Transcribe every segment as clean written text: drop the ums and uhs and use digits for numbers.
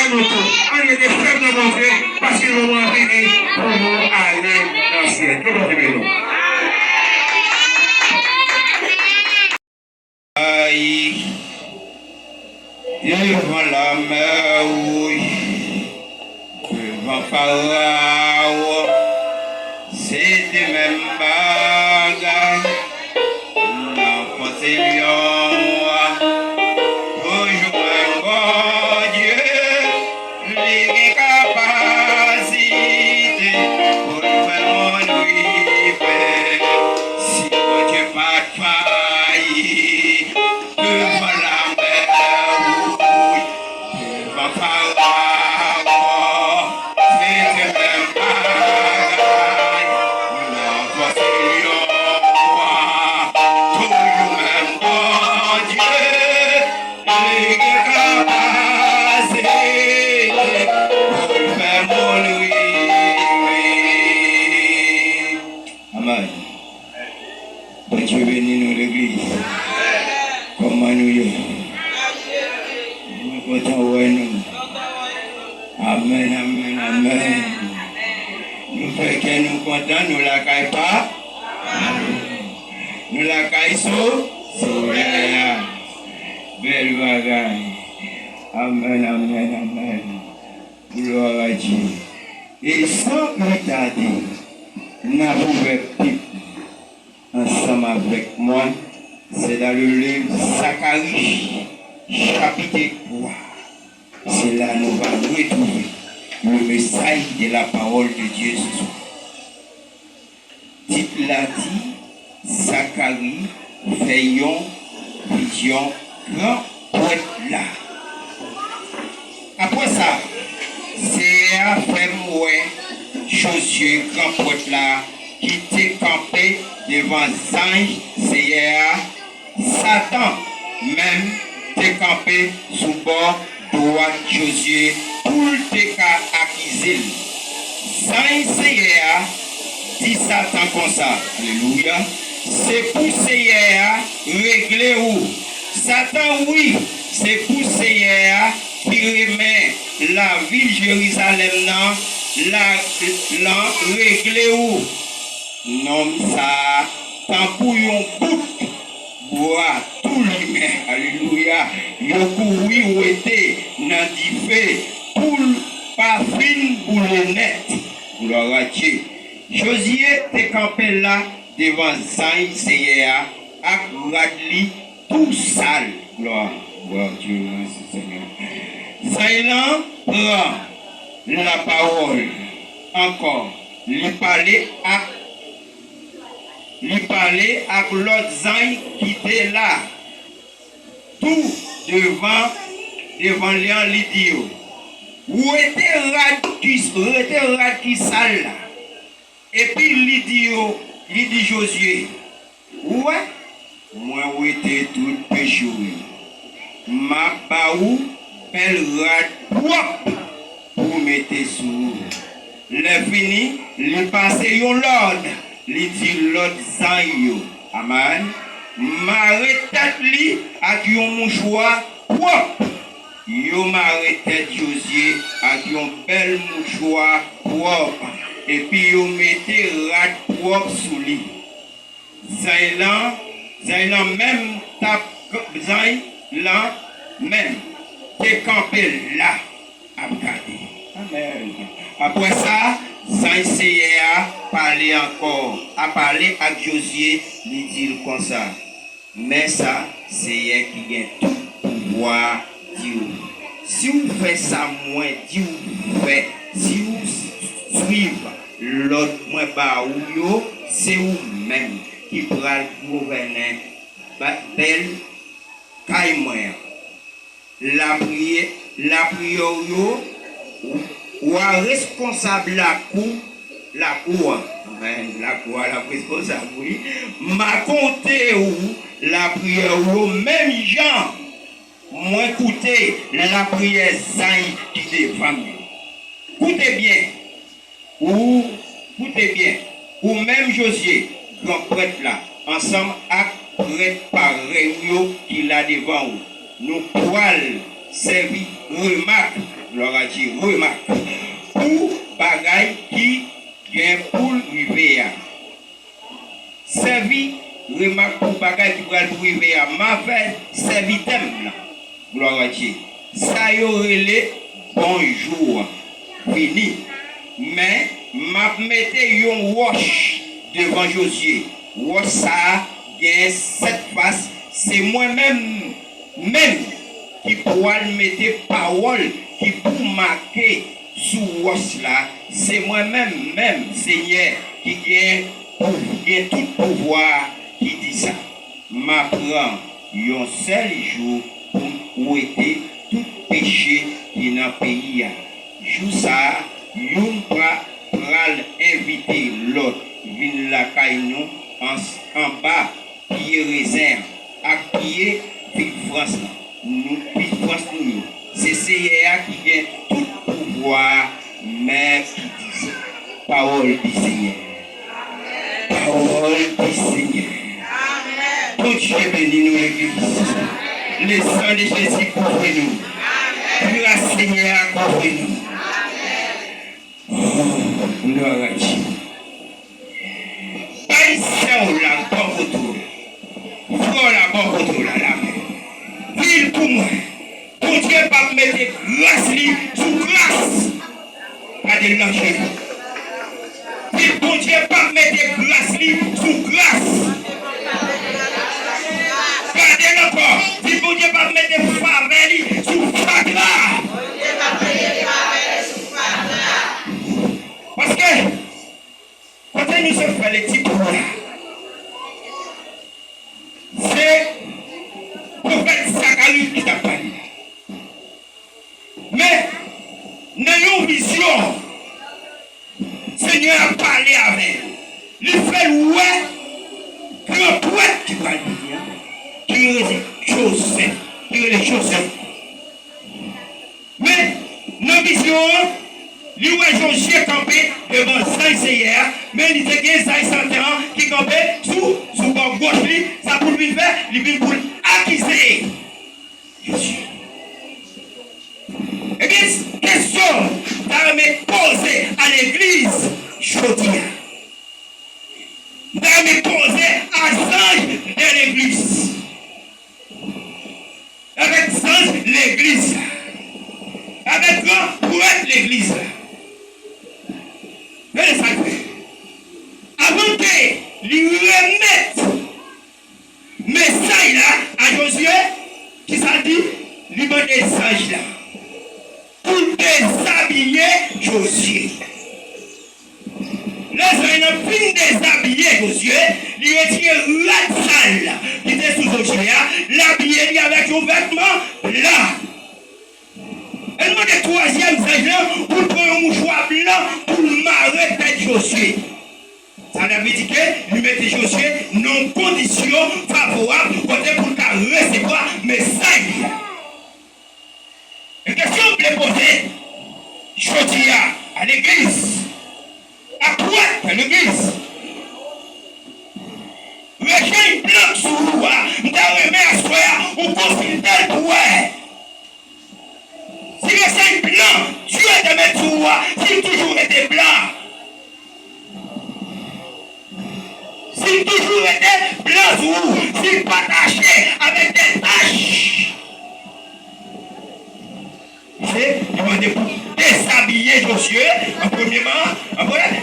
nous tous. On est des frères de mon Dieu parce que le moment est fini pour nous aller dans le ciel. Que bon Dieu nous. Aïe, devant la mer, oui, devant Pharaon, c'est des mêmes bagages. L'enfant c'est lion, toujours un bon Dieu, les capacités pour faire mon rivet. Si mon Dieu pas failli, devant la mer, oui, devant Pharaon, c'est des mêmes bagages. L'enfant c'est lion, toujours même bon Dieu, les capacités pour faire mon rivet. Amen. Bon Dieu bénit nous l'église. Comment nous y nous comptons nous. Amen, amen, amen. Nous faisons que nous comptons, nous la caillons pas. Nous la caillons soleil. Belle bagaille. Amen, amen, amen. Gloire à Dieu. Et sans retarder, nous avons ensemble avec moi, c'est dans le livre Zacharie, chapitre 3. C'est là que nous allons retrouver le message de la parole de Dieu ce soir. Titre l'a dit, Zacharie, veillons, vision, grand poète là. Après ça, c'est un frère Moué, Josué, grand poète là, qui était campé devant Zange, Seigneur. Satan même était campé sous bord droit Josué pour te accuser. Zange, Seigneur, dit Satan comme ça. Alléluia. C'est pour Seigneur régler où? Satan, oui, c'est pour Seigneur qui remet la ville Jérusalem la régler où? Non, ça, tant pour yon bout, bois, tout l'humain, alléluia, yon couru ou était dans du fait, pour pas fin pour le net, gloire à Dieu. Josué te campé là, devant Zaï, Seigneur, ak radli, tout sale, gloire à Dieu, merci Seigneur. Zaï là, prend la parole, encore, lui parler à l'autre Zaï qui était là. Tout devant Léon Lidio. Où était Rad qui sale là. Et puis Lidio, il dit Josué. Ouais, moi où était tout péché. Ma baou, belle Rad propre pour mettre sous. Le fini, le passé yon l'ordre. Li dit l'autre Zaïo. Amen. Marre tête li avec yon mouchoir propre. Yo marre tête Josué avec yon bel mouchoir propre. Et puis yo mette rat propre sous lui. Zaïlan même tap Zaïlan même t'es campé là à regarder. Amen. Après ça, Zaïseye a parlé encore, a parlé à Josué, lui dit comme ça. Mais ça, c'est elle qui a tout pouvoir Dieu. Si vous faites ça, moi, Dieu vous fait. Si vous suivez l'autre moins bas ou yo, c'est vous-même qui pourra gouverner. Belle, caille moi. La prière yo. Ou un responsable la cour, la responsable, oui, m'a compté ou la prière ou même gens, moi écoutez la prière Zaï qui défend. Écoutez bien, ou même Josué, grand prêtre là, ensemble avec prêtre pareil qui l'a devant nous, nous poil servi remarque gloire à Dieu, remarque, pour bagaille qui vient pour arriver à. Servi, remarque pour bagaille qui va arriver à. Ma fait, servi thème là, gloire à Dieu. Ça y aurait bonjour, fini. Mais, m'a mettez un wash devant Josué. Wash ça, gagne cette face, c'est moi-même, qui pourra mettre parole, qui pour marquer sous wash là, c'est moi-même, Seigneur, qui gagne tout pouvoir, qui dit ça. M'apprend un seul jour pour ôter tout péché qui dans le pays. Jour ça, nous pral inviter l'autre, vin la caille en bas, pied réserve, à pied, puis France. Nous, puis France, nous. C'est CIA qui gagne tout pouvoir, mais qui dit parole du Seigneur. Parole du Seigneur. Tout Dieu bénit nous, l'Église. Le sang de Jésus couvre nous. Grâce Seigneur couvre nous. Gloire à Dieu. Païsien la bon retour. Frère la bon retour là, la main. Ville pour moi. Pour Dieu pas mettre grâce sous grâce. Pas de l'enjeu. Ville pour Dieu pas mettre grâce sous grâce. Gardez encore. Ville pour Dieu pas mettre faveur sous faveur. Parce que, quand nous sommes fait les petits problèmes, c'est le prophète Zacharie qui t'a parlé. Mais, dans une vision, Seigneur a parlé avec lui. Il fait ouais, grand poète qui va dire, qui est Joseph, Joseph. Mais, dans vision, lui ouais Josué campé devant Saint-Seigneur, mais il était Saint Satan qui campait sous bord gauche, ça pour lui faire, il pour accuser Josué. Et bien, question d'armée posée à l'église, aujourd'hui. D'armée posée à Saint de l'église. Avec Saint l'église. Avec grand pour être l'église. Mais le sacré. Avant que lui remette message là à Josué, qui s'est dit, lui donne des sages là. Pour déshabiller Josué. Là, il a fini de déshabiller Josué, il retire la salle qui était sous Josué, l'habiller avec un vêtement blanc. Elle m'a dit troisième sage pour prendre un mouchoir blanc pour marrer tête Josué. Ça veut dire que lui mettait Josué non condition favorable pour recevoir message. Une question que je poser, je dis à l'église, à quoi à l'église? Le chien blanc sur vous, nous avons à soi, on confie tel pour si le chien blanc, Dieu te met sur vous, s'il toujours été blanc, s'il toujours été blanc sur vous, s'il pas taché avec des taches. Il va déshabiller Josué, en premièrement,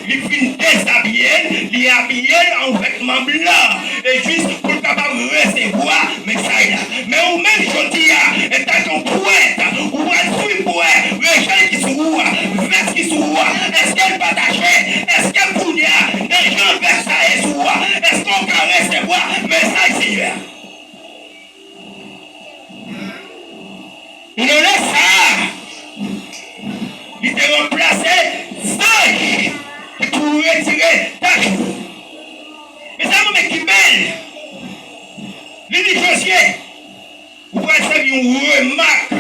il finit déshabiller, il est habillé en vêtements blancs, et juste pour capable recevoir message là. Mais au même jeudi, étant un poète, ou un suivre poète, les gens qui sont veste qui sont est-ce qu'elle va tâcher, est-ce qu'elle pour dire, les gens Versailles sont est-ce qu'on peut recevoir message Seigneur? Il en laisse ça. Il te remplacé sage pour retirer ta joue. Mais ça me qui belle. Il dit Josué, vous pouvez faire une remarque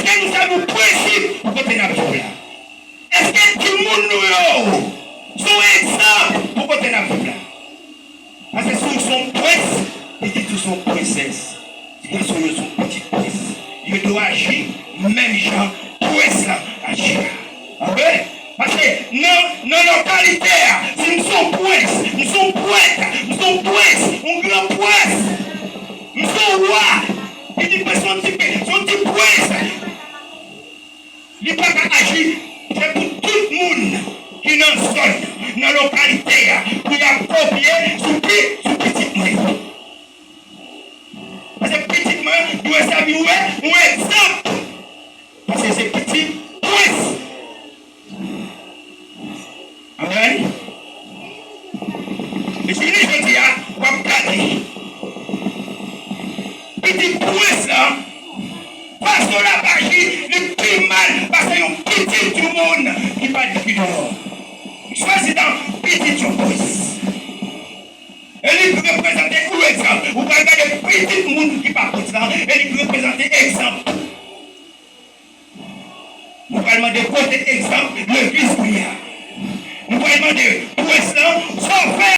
que nous avons principe pour côté n'a là? Est-ce que tout le monde nous son exemple pour côté n'a là? Parce que si son prince, il dit tous son princesse. Ils sont son petit prince. Il doit agir même gens prince là agir. Ah ouais? Parce que dans la localité, si nous sommes princes, nous sommes poètes, nous sommes princes, un grand prince, nous sommes rois. Il dit que son petit prince, il n'est pas qu'à agir, c'est pour tout le monde qui est dans la zone, dans la localité, pour y approprier sous petit main. Parce que petit main doit servir un exemple. Parce que c'est petit prince. Amen. Et si je dis, on va regarder. Petit prince là, parce que la magie, le plus mal, parce qu'il y a un petit tout le monde qui va dire qu'il dehors. Choisis dans petit prince. Et il peut représenter un exemple. Vous pouvez regarder petit monde qui va pour ça, et il peut représenter exemple. Nous pouvons demander côté exemple, le vice-prière. Nous pouvons demander pour ça, sans faire.